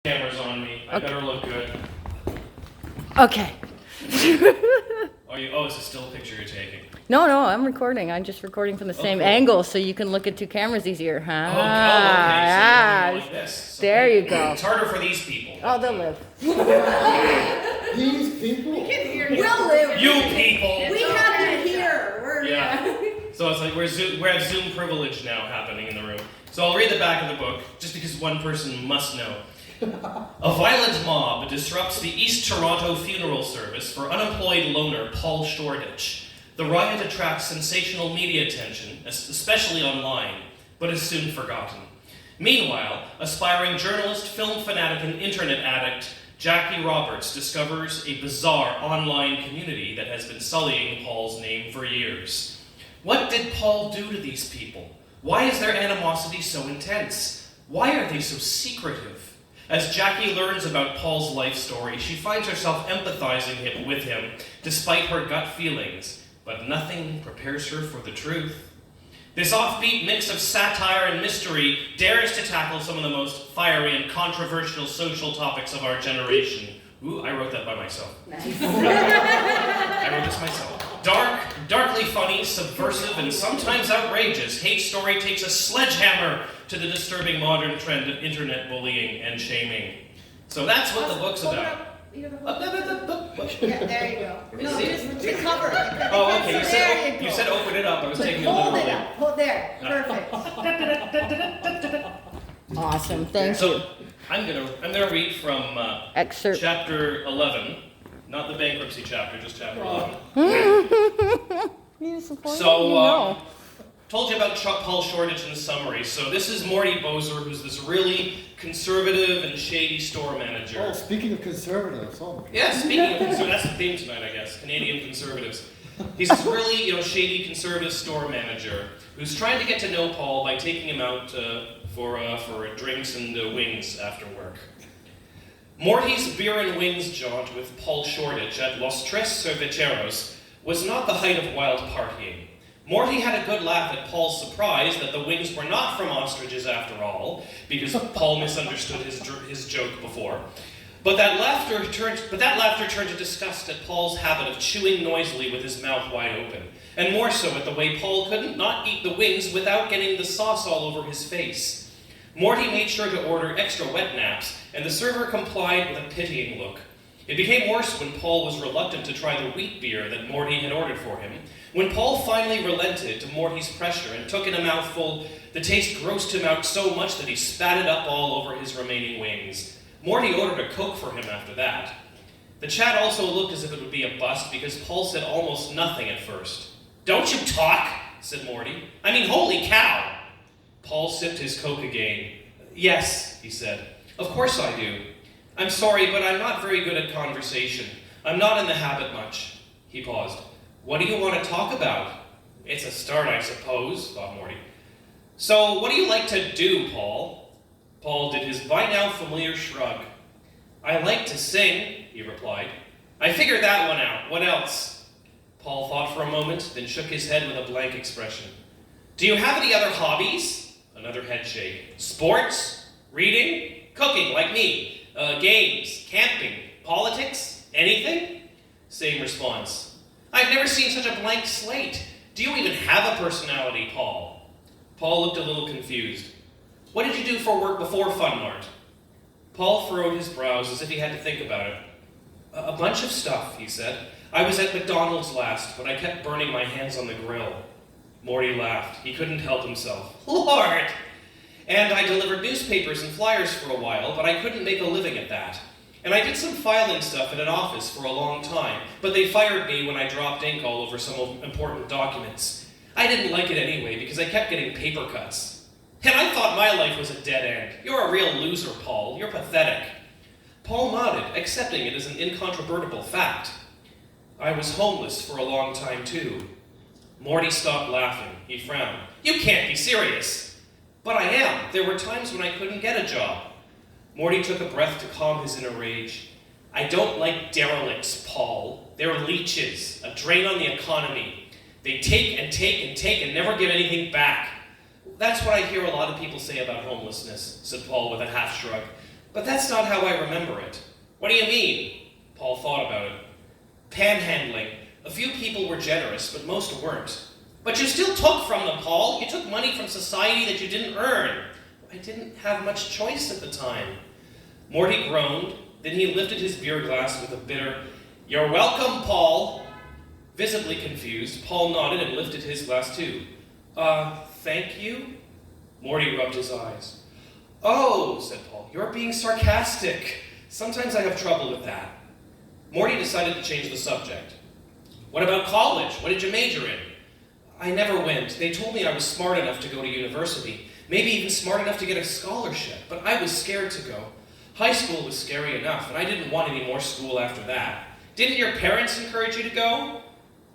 Camera's on me. I better look good. Okay. Oh, it's a still picture you're taking. No, I'm recording. I'm just recording from the same cool. angle so you can look at two cameras easier. Okay. So you're like this. So there you go. It's harder for these people. Oh, they'll live. These people? We can hear you. We'll live. You people. We have you here. Yeah. So it's like we have Zoom privilege now happening in the room. So I'll read the back of the book, just because one person must know. A violent mob disrupts the East Toronto funeral service for unemployed loner Paul Shoreditch. The riot attracts sensational media attention, especially online, but is soon forgotten. Meanwhile, aspiring journalist, film fanatic, and internet addict Jackie Roberts discovers a bizarre online community that has been sullying Paul's name for years. What did Paul do to these people? Why is their animosity so intense? Why are they so secretive? As Jackie learns about Paul's life story, she finds herself empathizing with him despite her gut feelings, but nothing prepares her for the truth. This offbeat mix of satire and mystery dares to tackle some of the most fiery and controversial social topics of our generation. Ooh, I wrote that by myself. Nice. I wrote this myself. Darkly funny, subversive, and sometimes outrageous, Hate Story takes a sledgehammer to the disturbing modern trend of internet bullying and shaming. So that's what the book's about. Yeah, there you go. No, just the cover. Oh, okay. You said open it up. I was taking it Hold literally. it up. Hold there. Perfect. Awesome. Thank you. So I'm gonna read from Excerpt. chapter 11, not the bankruptcy chapter, just chapter 11. So told you about Paul Shoreditch in the summary. So this is Morty Bozer, who's this really conservative and shady store manager. Oh, speaking of conservatives, Yeah, speaking of conservatives, that's the theme tonight, I guess. Canadian conservatives. He's this really, shady conservative store manager who's trying to get to know Paul by taking him out for drinks and wings after work. Morty's beer and wings jaunt with Paul Shoreditch at Los Tres Cerveceros was not the height of wild partying. Morty had a good laugh at Paul's surprise that the wings were not from ostriches after all, because Paul misunderstood his joke before. But that laughter turned to disgust at Paul's habit of chewing noisily with his mouth wide open, and more so at the way Paul couldn't not eat the wings without getting the sauce all over his face. Morty made sure to order extra wet naps, and the server complied with a pitying look. It became worse when Paul was reluctant to try the wheat beer that Morty had ordered for him. When Paul finally relented to Morty's pressure and took in a mouthful, the taste grossed him out so much that he spat it up all over his remaining wings. Morty ordered a Coke for him after that. The chat also looked as if it would be a bust because Paul said almost nothing at first. "Don't you talk?" said Morty. "I mean, holy cow!" Paul sipped his Coke again. "Yes," he said. "Of course I do. I'm sorry, but I'm not very good at conversation. I'm not in the habit much." He paused. "What do you want to talk about?" "It's a start, I suppose," thought Morty. "So, what do you like to do, Paul?" Paul did his by now familiar shrug. "I like to sing," he replied. "I figured that one out. What else?" Paul thought for a moment, then shook his head with a blank expression. "Do you have any other hobbies?" Another head shake. "Sports? Reading? Cooking, like me? Games? Camping? Politics? Anything?" Same response. "I've never seen such a blank slate. Do you even have a personality, Paul?" Paul looked a little confused. "What did you do for work before Fun Mart?" Paul furrowed his brows as if he had to think about it. A bunch of stuff," he said. "I was at McDonald's last, but I kept burning my hands on the grill." Morty laughed. He couldn't help himself. "Lord! And I delivered newspapers and flyers for a while, but I couldn't make a living at that. And I did some filing stuff in an office for a long time, but they fired me when I dropped ink all over some important documents. I didn't like it anyway because I kept getting paper cuts. And I thought my life was a dead end. You're a real loser, Paul. You're pathetic." Paul nodded, accepting it as an incontrovertible fact. "I was homeless for a long time, too." Morty stopped laughing. He frowned. "You can't be serious." "But I am. There were times when I couldn't get a job." Morty took a breath to calm his inner rage. "I don't like derelicts, Paul. They're leeches, a drain on the economy. They take and take and take and never give anything back." "That's what I hear a lot of people say about homelessness," said Paul with a half shrug. But that's not how I remember it. What do you mean? Paul thought about it. Panhandling. A few people were generous, but most weren't. But you still took from them, Paul. You took money from society that you didn't earn. I didn't have much choice at the time. Morty groaned. Then he lifted his beer glass with a bitter, "You're welcome, Paul." Visibly confused, Paul nodded and lifted his glass too. Thank you?" Morty rubbed his eyes. "Oh," said Paul, "you're being sarcastic. Sometimes I have trouble with that." Morty decided to change the subject. "What about college? What did you major in?" "I never went. They told me I was smart enough to go to university, maybe even smart enough to get a scholarship, but I was scared to go. High school was scary enough, and I didn't want any more school after that. Didn't your parents encourage you to go?"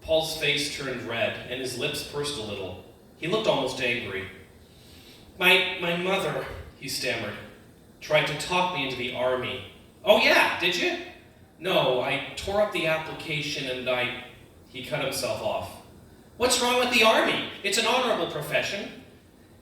Paul's face turned red, and his lips pursed a little. He looked almost angry. My mother," he stammered, "tried to talk me into the army." "Oh yeah, did you?" "No, I tore up the application and He cut himself off. "What's wrong with the army? It's an honorable profession."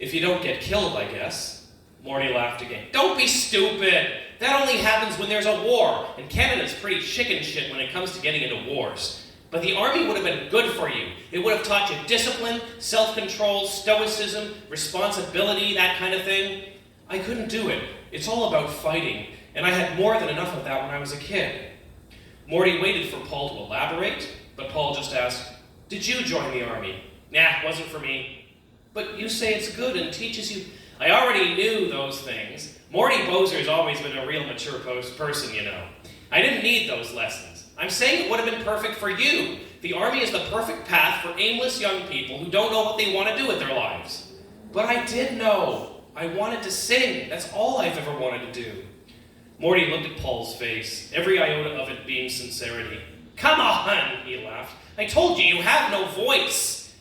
"If you don't get killed, I guess." Morty laughed again. "Don't be stupid. That only happens when there's a war, and Canada's pretty chicken shit when it comes to getting into wars. But the army would have been good for you. It would have taught you discipline, self-control, stoicism, responsibility, that kind of thing. I couldn't do it. It's all about fighting, and I had more than enough of that when I was a kid." Morty waited for Paul to elaborate, but Paul just asked, "Did you join the army?" "Nah, wasn't for me." "But you say it's good and teaches you..." "I already knew those things. Morty Bozer's always been a real mature person, you know. I didn't need those lessons. I'm saying it would have been perfect for you. The army is the perfect path for aimless young people who don't know what they want to do with their lives." "But I did know. I wanted to sing. That's all I've ever wanted to do." Morty looked at Paul's face, every iota of it being sincerity. "Come on," he laughed. "I told you, you have no voice."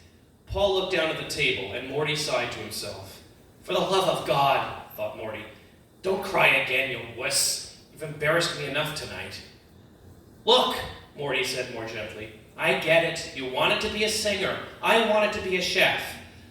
Paul looked down at the table, and Morty sighed to himself. "For the love of God," thought Morty, "don't cry again, you wuss. You've embarrassed me enough tonight." "Look," Morty said more gently, "I get it. You wanted to be a singer. I wanted to be a chef.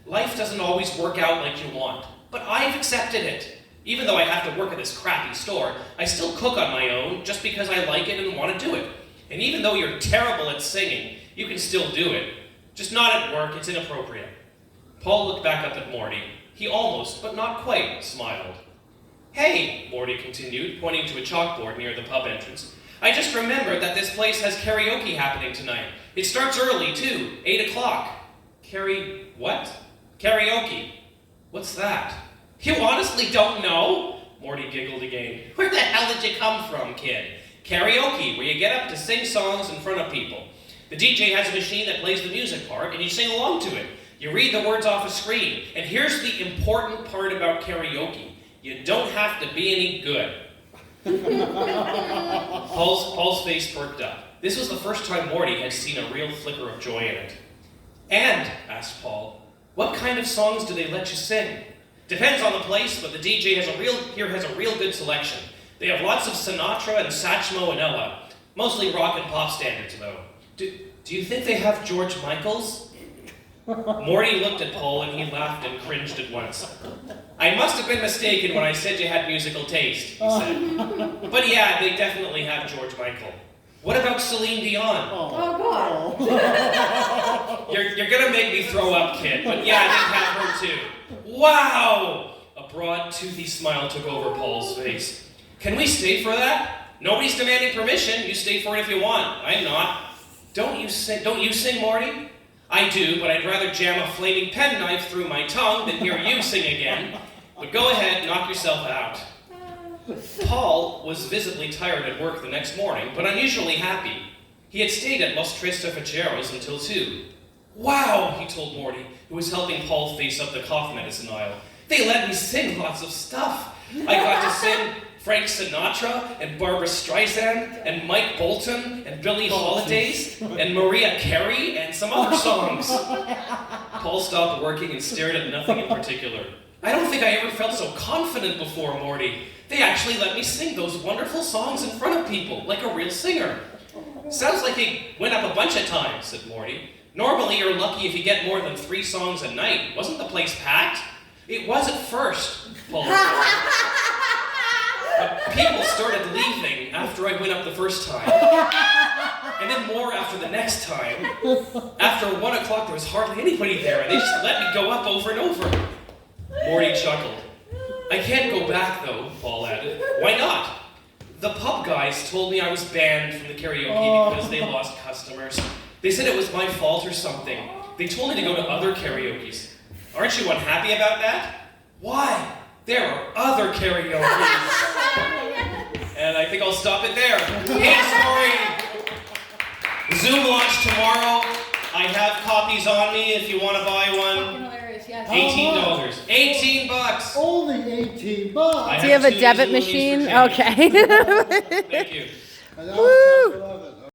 Life doesn't always work out like you want, but I've accepted it. Even though I have to work at this crappy store, I still cook on my own just because I like it and want to do it. And even though you're terrible at singing, you can still do it. Just not at work, it's inappropriate." Paul looked back up at Morty. He almost, but not quite, smiled. "Hey," Morty continued, pointing to a chalkboard near the pub entrance, "I just remembered that this place has karaoke happening tonight. It starts early, too, 8 o'clock. What? Karaoke. What's that?" "You honestly don't know?" Morty giggled again. "Where the hell did you come from, kid? Karaoke, where you get up to sing songs in front of people. The DJ has a machine that plays the music part, and you sing along to it. You read the words off a screen. And here's the important part about karaoke. You don't have to be any good." Paul's face perked up. This was the first time Morty had seen a real flicker of joy in it. "And," asked Paul, "what kind of songs do they let you sing?" "Depends on the place, but the DJ has a real good selection. They have lots of Sinatra and Satchmo and Ella. Mostly rock and pop standards, though." Do you think they have George Michael's?" Morty looked at Paul and he laughed and cringed at once. "I must have been mistaken when I said you had musical taste," he said. "But yeah, they definitely have George Michael. What about Celine Dion?" Oh, God. You're gonna make me throw up, kid, but yeah, they have her too." "Wow!" A broad, toothy smile took over Paul's face. "Can we stay for that?" "Nobody's demanding permission. You stay for it if you want. I'm not." Don't you sing, Morty?" "I do, but I'd rather jam a flaming penknife through my tongue than hear you sing again. But go ahead, knock yourself out." Paul was visibly tired at work the next morning, but unusually happy. He had stayed at Los Tres Tafacheros until 2. "Wow," he told Morty, who was helping Paul face up the cough medicine aisle. "They let me sing lots of stuff. I got to sing Frank Sinatra and Barbra Streisand and Mike Bolton and Billie Holidays and Mariah Carey and some other songs." Paul stopped working and stared at nothing in particular. "I don't think I ever felt so confident before, Morty. They actually let me sing those wonderful songs in front of people, like a real singer." "Sounds like he went up a bunch of times," said Morty. "Normally you're lucky if you get more than 3 songs a night. Wasn't the place packed?" "It was at first," Paul said. people started leaving after I went up the first time. And then more after the next time. After 1 o'clock, there was hardly anybody there, and they just let me go up over and over. Morty chuckled. I can't go back, though, Paul added. Why not? The pub guys told me I was banned from the karaoke because they lost customers. They said it was my fault or something. They told me to go to other karaokes. Aren't you unhappy about that? Why? There are other karaokes. And I think I'll stop it there. Hey, story. Zoom launch tomorrow. I have copies on me if you want to buy one. Hilarious, yes. $18. $18. Only $18. I Do you have a two debit Zoom links for machine? change. Okay. Thank you. And that was 10 for 11.